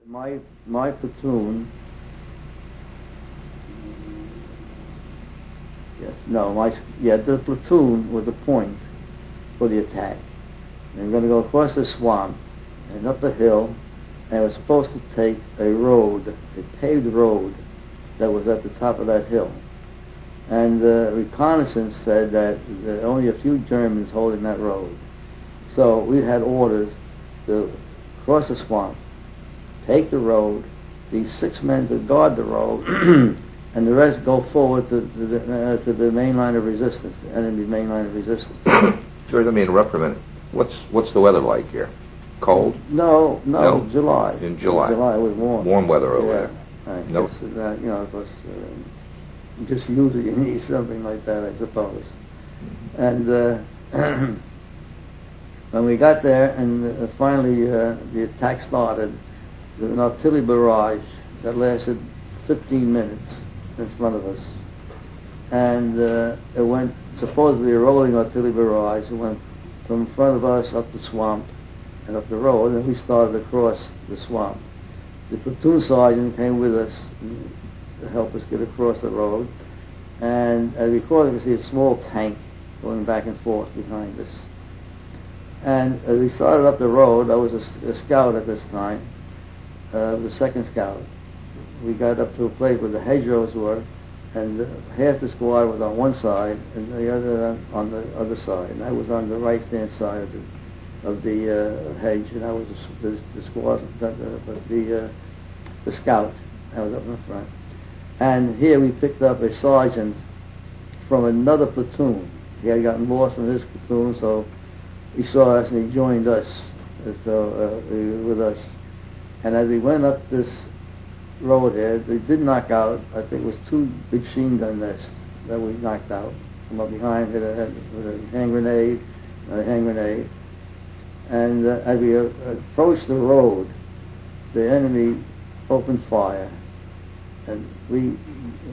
My platoon. The platoon was a point for the attack. And we're going to go across the swamp and up the hill, and we're supposed to take a road, a paved road that was at the top of that hill. And the reconnaissance said that there were only a few Germans holding that road. So we had orders to cross the swamp, take the road, these 6 men to guard the road, and the rest go forward to the main line of resistance, the enemy's main line of resistance. George, let me interrupt for a minute. What's the weather like here? Cold? No. It was July. In July. July it was warm. Warm weather over there. Right. No. Of course, just usually you need something like that, I suppose. And when we got there, and finally the attack started, there was an artillery barrage that lasted 15 minutes in front of us. And it went, supposedly a rolling artillery barrage. It went from in front of us up the swamp and up the road, and we started across the swamp. The platoon sergeant came with us to help us get across the road, and as we crossed, we could see a small tank going back and forth behind us. And as we started up the road, I was a scout at this time, the second scout. We got up to a place where the hedgerows were, and half the squad was on one side and the other on the other side. And I was on the right-hand side of the hedge, and I was the squad, the scout. I was up in the front. And here we picked up a sergeant from another platoon. He had gotten lost from his platoon, so he saw us and he joined us, with us. And as we went up this road here, they did knock out, I think it was 2 machine gun nests that we knocked out from up behind, hit with a hand grenade, And as we approached the road, the enemy opened fire. And it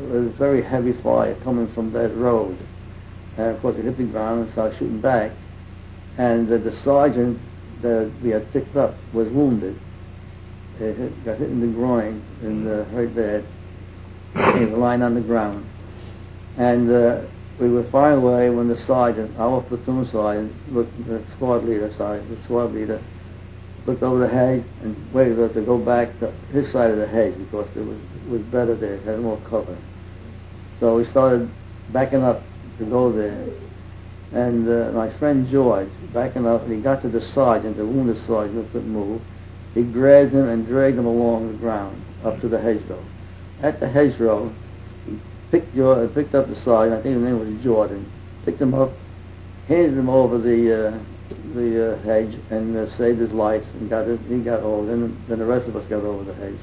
was very heavy fire coming from that road. And of course we hit the ground and started shooting back. And the sergeant that we had picked up was wounded. Got hit in the groin and hurt bad. He was lying on the ground. And we were far away when the sergeant, our platoon sergeant, the squad leader, looked over the hedge and waved us to go back to his side of the hedge because it was better there, it had more cover. So we started backing up to go there. And my friend George, backing up, and he got to the sergeant, the wounded sergeant who couldn't move. He grabbed him and dragged him along the ground up to the hedgerow. At the hedgerow, he picked up the sergeant, I think his name was Jordan, picked him up, handed him over the hedge, and saved his life, and he got over, then the rest of us got over the hedge.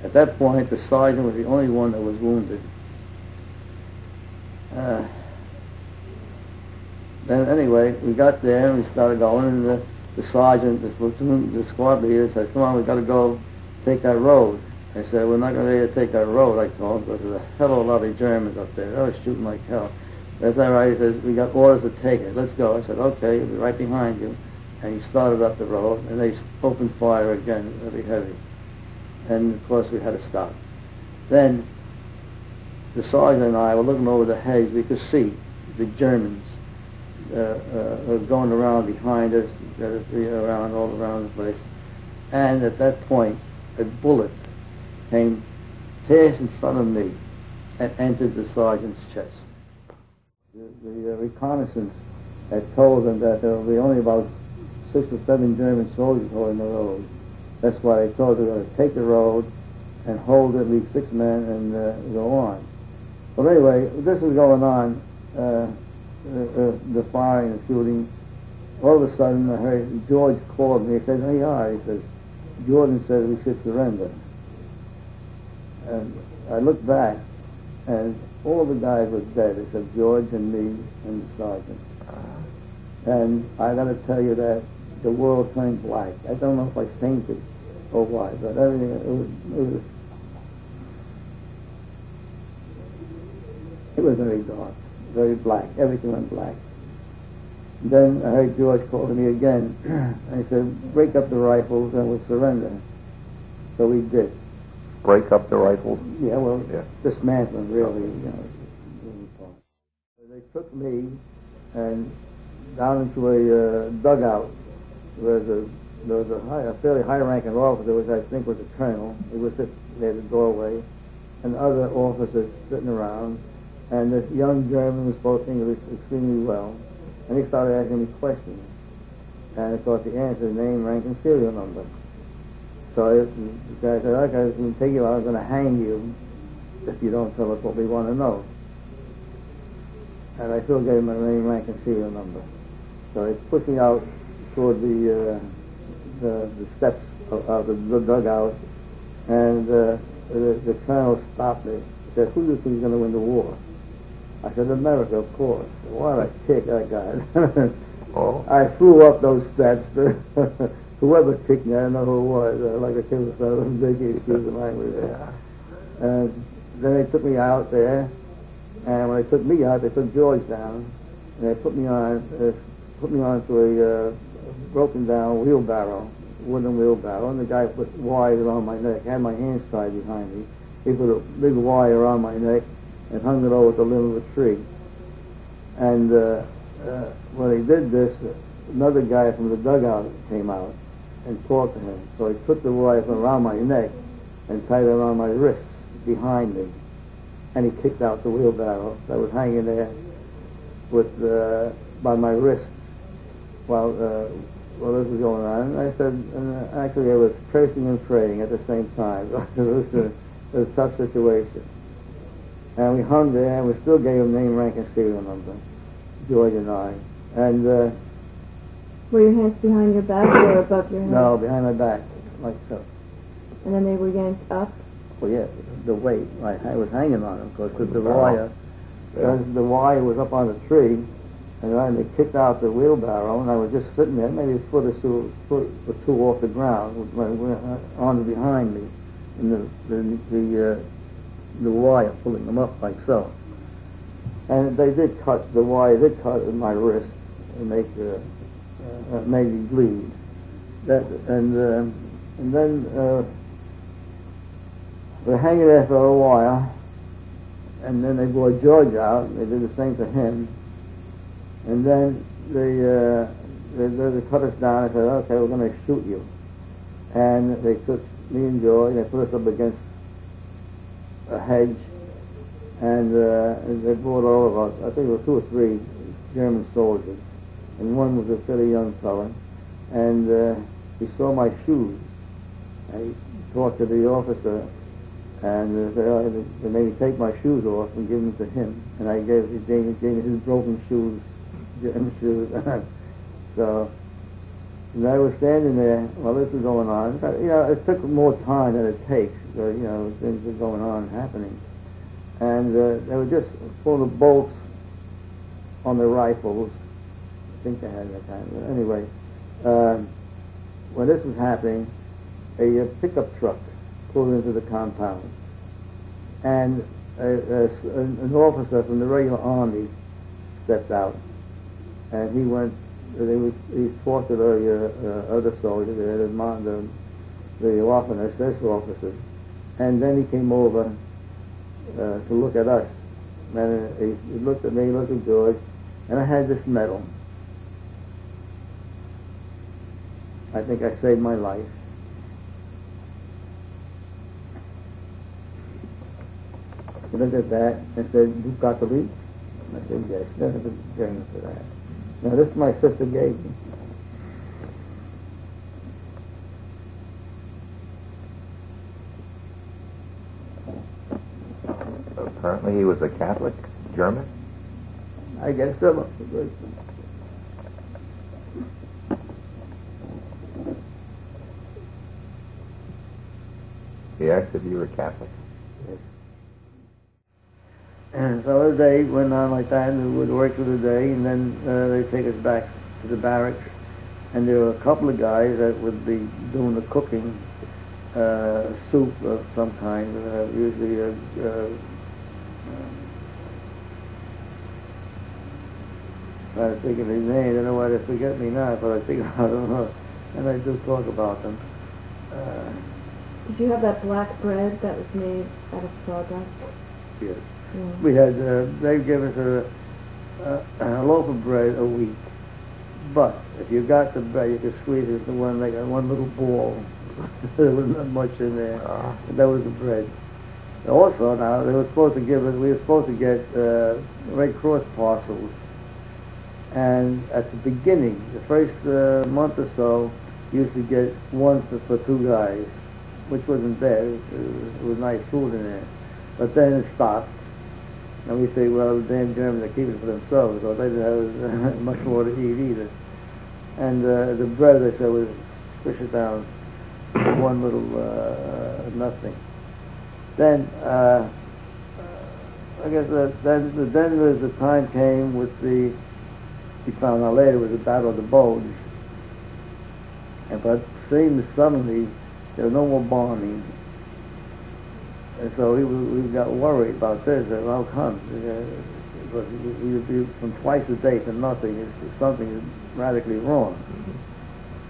At that point, the sergeant was the only one that was wounded. Then anyway, we got there and we started going, and the sergeant, the squad leader said, "Come on, we got to go take that road." I said, "We're not going to take that road," I told him, because there's a hell of a lot of Germans up there. They were shooting like hell. That's all right. He says, "We got orders to take it. Let's go." I said, "Okay, we'll be right behind you." And he started up the road, and they opened fire again, very heavy. And of course we had to stop. Then the sergeant and I were looking over the hedge. We could see the Germans going around behind us, around all around the place. And at that point, a bullet came past in front of me and entered the sergeant's chest. The reconnaissance had told them that there would be only about 6 or 7 German soldiers holding the road. That's why they told them they were going to take the road and hold it, leave 6 men, and go on. But anyway, this was going on, the firing and shooting. All of a sudden, I heard George called me. He said, "Hey, he says, Jordan said we should surrender." And I looked back, and all the guys were dead except George and me and the sergeant. And I got to tell you that the world turned black. I don't know if I fainted or what, but everything, it was very dark, very black. Everything went black. Then I heard George calling me again, and he said, "Break up the rifles and we'll surrender." So we did. Break up the rifles? Yeah, well, Yeah. dismantling, really, They took me and down into a dugout. There was a fairly high-ranking officer, which I think was a colonel. He was sitting there at the doorway, and other officers sitting around. And this young German who spoke English extremely well, and he started asking me questions. And of course, the answer, name, rank, and serial number. So the guy said, "Okay, I'm going to take you out. I'm going to hang you if you don't tell us what we want to know." And I still gave him my name, rank, and serial number. So he pushed me out toward the steps of the dugout, and the colonel stopped me. He said, "Who do you think is going to win the war?" I said, "America, of course." What a kick I got. Oh. I flew up those steps. Whoever kicked me, I don't know who it was. Like a kid was so busy, excuse the language. And then they took me out there, and when they took me out, they took George down, and they put me onto a broken down wheelbarrow, wooden wheelbarrow, and the guy put wires around my neck. I had my hands tied behind me. He put a big wire around my neck and hung it over the limb of a tree. And when he did this, another guy from the dugout came out and talked to him. So he took the wire from around my neck and tied it around my wrists behind me, and he kicked out the wheelbarrow that was hanging there with by my wrist while this was going on. And I said, and actually I was cursing and praying at the same time. It was a tough situation. And we hung there, and we still gave him name, rank, and serial number, George and I. And were your hands behind your back or above your head? no, behind my back, like so. And then they were yanked up? Well, yeah, the weight. I was hanging on him, because the wire, the wire was up on the tree, and then they kicked out the wheelbarrow, and I was just sitting there, maybe a foot or two off the ground, with my arms behind me, and the wire pulling them up like so. And they did cut, the wire did cut in my wrist and made me bleed. And then we're hanging there for a while, and then they brought George out, and they did the same to him. And then they cut us down and said, "Okay, we're going to shoot you." And they took me and George, and they put us up against a hedge, and they brought all of us, I think it was 2 or 3 German soldiers, and one was a fairly young fellow, and he saw my shoes, and he talked to the officer, and they made me take my shoes off and give them to him, and he gave me his broken shoes, German shoes. So, and I was standing there while this was going on. It took more time than it takes. Things were going on, happening. And they were just full of bolts on the rifles. I think they had that kind. But anyway, when this was happening, a pickup truck pulled into the compound. And an officer from the regular army stepped out. And he went, he talked to the other soldiers, the SS officers. And then he came over to look at us. And he looked at me, looked at George, and I had this medal. I think I saved my life. He looked at that and said, "You've got to leave?" I said, "Yes." There's a German for that. Now, this my sister gave me. Apparently he was a Catholic German? I guess so. He asked if you were Catholic. Yes. And so the day went on like that, and we would work through the day, and then they'd take us back to the barracks, and there were a couple of guys that would be doing the cooking, soup of some kind, usually trying to think of his name. I don't know why they forget me now, but I don't know. And I do talk about them. Did you have that black bread that was made out of sawdust? Yes. Yeah. We had, they gave us a loaf of bread a week. But if you got the bread, you could squeeze it into one, like one little ball. There was not much in there. And that was the bread. Also, now, they were supposed to give us, we were supposed to get Red Cross parcels. And at the beginning, the first month or so, you used to get one for two guys, which wasn't bad. It was nice food in there. But then it stopped. And we think, well, the damn Germans are keeping it for themselves, so they didn't have much more to eat either. And the bread, they said, was squish it down one little nothing. Then, I guess then the time came with the, we found out later, was the Battle of the Bulge. And but seemed suddenly there was no more bombing. And so we got worried about this. How come? But we from twice a day to nothing. Something is radically wrong.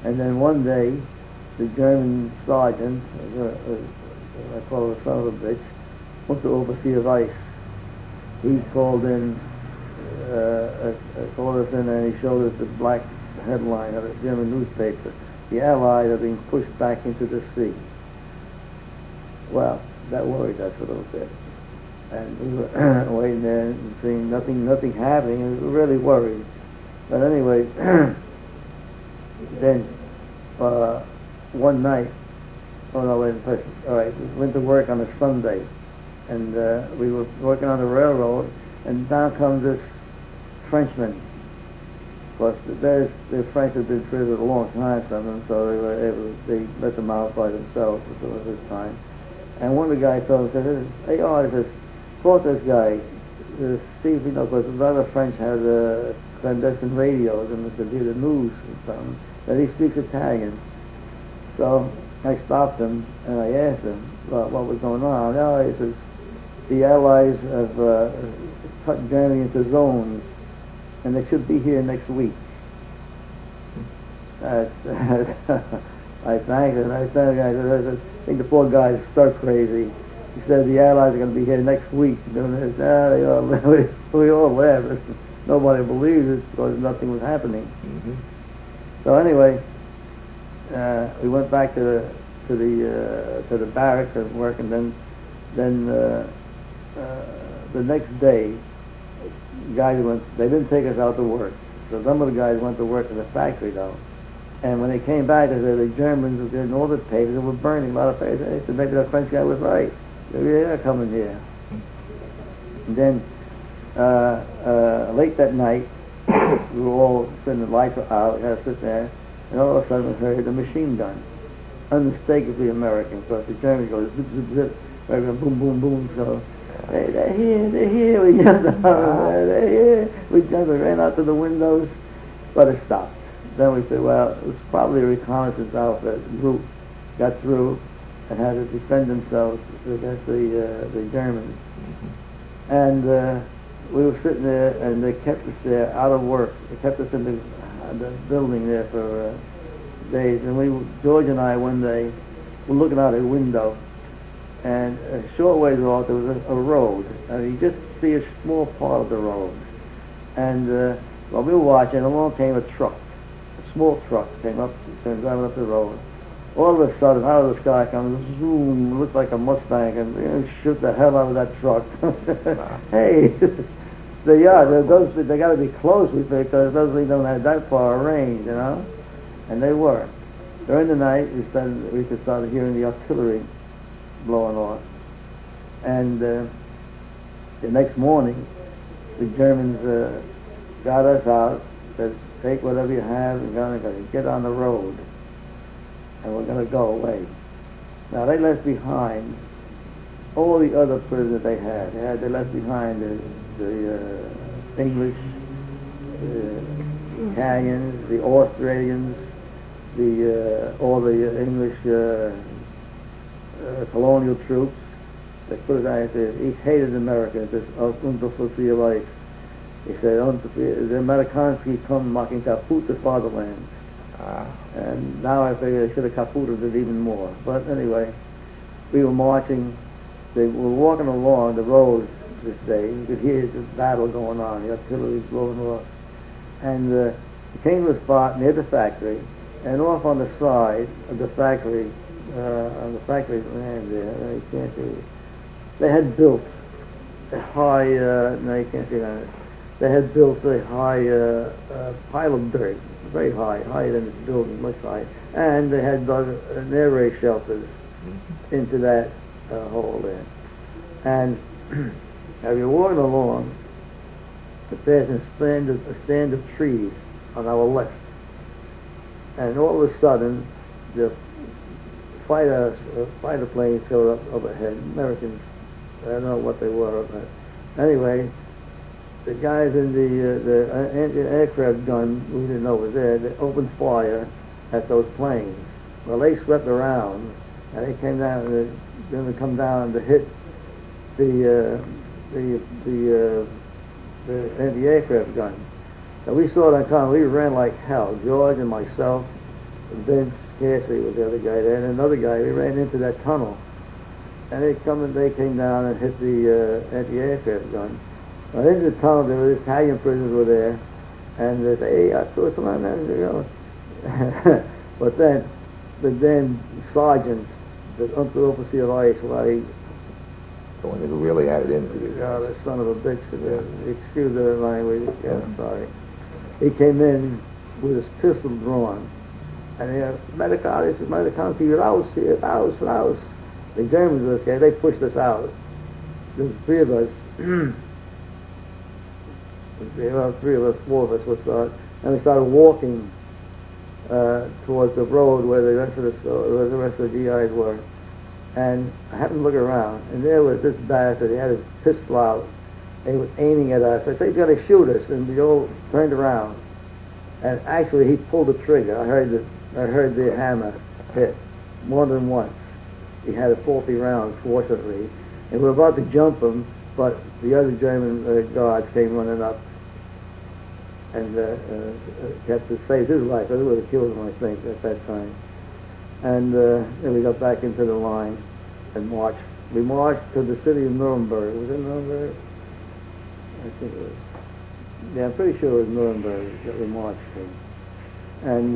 And then one day, the German sergeant, I call him a son of a bitch, went to overseer Weiss. He called in, called us in, and he showed us the black headline of a German newspaper. The Allies are being pushed back into the sea. Well, that worried us a little bit. And we were waiting there and seeing nothing happening, and we were really worried. But anyway, then one night, oh no, wait, first, all right, we went to work on a Sunday, and we were working on the railroad, and down comes this Frenchman. Of course, the French had been prisoners a long time, some of them, so they let them out by themselves for this time. And one of the guys told him, said, hey, oh, he says, call this guy, see if he knows, because a lot of French have clandestine radios and to hear the news and something, that he speaks Italian. So I stopped him and I asked him what was going on. No, he says, the Allies have cut Germany into zones, and they should be here next week. I thanked him. I think the poor guy is stark crazy. He said the Allies are going to be here next week doing this. We all laughed. Nobody believed it because nothing was happening. Mm-hmm. So anyway, we went back to the barracks and work, and then the next day, guys went. They didn't take us out to work. So some of the guys went to work in the factory though. And when they came back, they said the Germans were getting all the papers and were burning a lot of papers. They said maybe the French guy was right. They're coming here. And then late that night, we were all sitting, the lights were out, we had to sit there, and all of a sudden we heard a machine gun. Unmistakably American, because the Germans go zip, zip, zip, boom, boom, boom. So they're here, we jumped out, they're here. We jumped and ran out to the windows, but it stopped. Then we said, well, it was probably a reconnaissance outfit group got through and had to defend themselves against the Germans. Mm-hmm. And we were sitting there, and they kept us there out of work. They kept us in the building there for days. And George and I, one day, were looking out a window, and a short ways off there was a road, and you just see a small part of the road. And while we were watching, along came a truck. A small truck came driving up the road. All of a sudden, out of the sky comes zoom, looked like a Mustang, and shoot the hell out of that truck. Hey, they got to be close with it because those things don't have that far range, you know. And they were. During the night, we started hearing the artillery blowing off, and the next morning, the Germans got us out. Said, take whatever you have and going to get on the road, and we're going to go away. Now they left behind all the other prisoners they had. They left behind the English, the Italians, the Australians, all the English colonial troops. They put it out there. He hated America. This Unteroffizier Weiss. He said, the Amerikanski come making kaput the fatherland. And now I figure they should have kaputed it even more. But anyway, we were marching. We were walking along the road this day. You could hear the battle going on, the artillery blowing off. And we came to a spot near the factory, and off on the side of the factory, on the factory land there, you can't see it, they had built a high, no, you can't see that. They had built a high pile of dirt, very high, higher than this building, much higher. And they had dug an air raid shelters into that hole there. And as we were walking along, there's a stand of trees on our left. And all of a sudden, the fighter planes showed up overhead, Americans. I don't know what they were, but anyway, the guys in the aircraft gun, we didn't know was there, they opened fire at those planes. Well, they swept around, and they came down, and then they come down to hit the anti-aircraft gun. So we saw it coming. We ran like hell. George and myself, and Vince Cassidy was the other guy there, and another guy. We ran into that tunnel, and they came down and hit the anti-aircraft gun. Well, into the tunnel, there were Italian prisoners were there, and they said, "Hey, I saw some on there," you know. But then sergeant, the Unteroffizier Reich, The one who really had it in for you. yeah, that son of a bitch, excuse the language, yeah, I'm sorry. He came in with his pistol drawn, and he had, Amerikanische raus here, raus. The Germans were okay, they pushed us out. There was three of us, four of us was and we started walking towards the road where the rest of the GIs were. And I happened to look around, and there was this bastard. He had his pistol out, and he was aiming at us. I said, "He's going to shoot us," and we all turned around. And actually, he pulled the trigger. I heard the hammer hit more than once. He had a faulty round, fortunately, and we were about to jump him, but the other German guards came running up and kept us safe. His life, it would have killed him, I think, at that time. And then we got back into the line and marched. We marched to the city of Nuremberg. Was it Nuremberg? I think it was. Yeah, I'm pretty sure it was Nuremberg that we marched to. And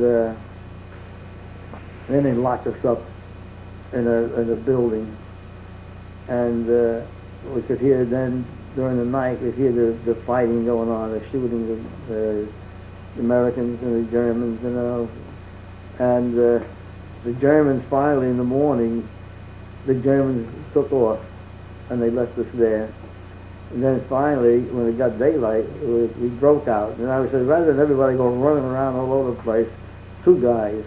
then they locked us up in a building. And we could hear then, during the night, we could hear the fighting going on, the shooting, the Americans and the Germans, you know. And the Germans finally in the morning, the Germans took off and they left us there. And then finally, when it got daylight, we broke out. And I said, rather than everybody go running around all over the place, two guys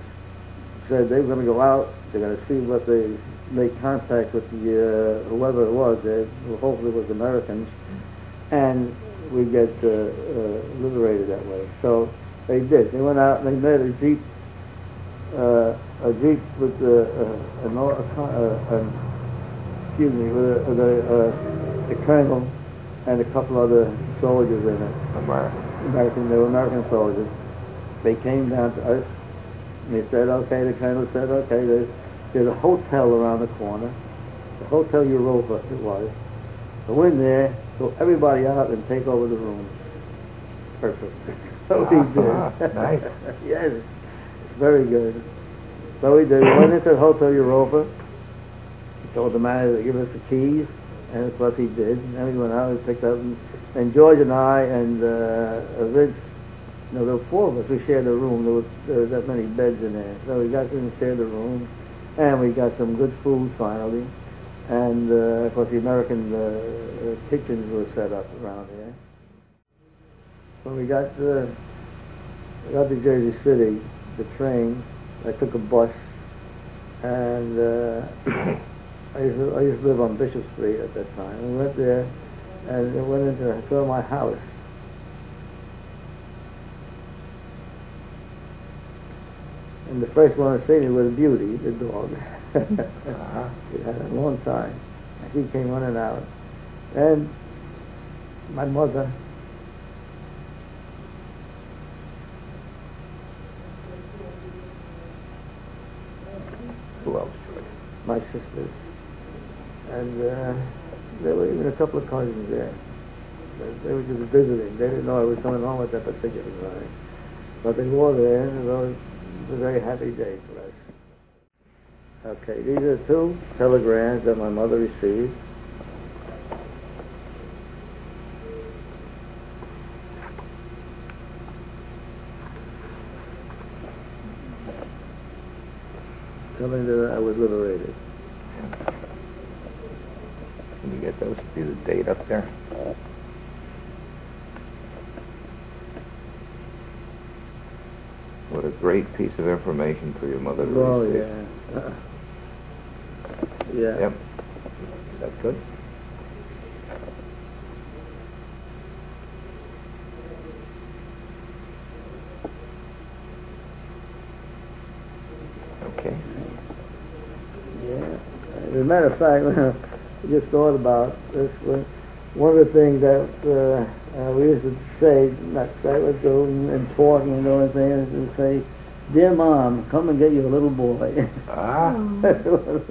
said they were going to go out, they're going to see what they make contact with the whoever it was, hopefully it was Americans, and we get liberated that way. So they did. They went out and they met a jeep with a colonel and a couple other soldiers in it. They were American soldiers. They came down to us, and they said, okay, the colonel said, okay, there's a hotel around the corner, the Hotel Europa it was. Go in there, throw everybody out and take over the rooms. Perfect. So we did. Nice. Yes, very good. So we did. We went into the Hotel Europa. He told the manager to give us the keys, and of course he did. And then we went out and picked up, and George and I and Vince, there were four of us. We shared a room. There was that many beds in there. So we got in and shared the room, and we got some good food finally. And of course the American kitchens were set up around here. When we got to Jersey City, the train, I took a bus, and I used to live on Bishop Street at that time. We went there, and I saw my house. And the first one to see me was Beauty, the dog. She had a long time. And she came running out. And my mother, Who else? my sisters, And there were even a couple of cousins there. They were just visiting. They didn't know I was coming home at that particular time. But they were there, and it was a very happy day for us. Okay, these are two telegrams that my mother received. Telling that I was liberated. Can you get those? See the date up there? What a great piece of information for your mother to Oh, receive. yeah. Yeah. Yep. Is that good? Okay. Yeah. As a matter of fact, I just thought about this. One of the things that we used to say, not say, but do and talk and the only thing is to say, "Dear Mom, come and get your little boy." Ah. Oh.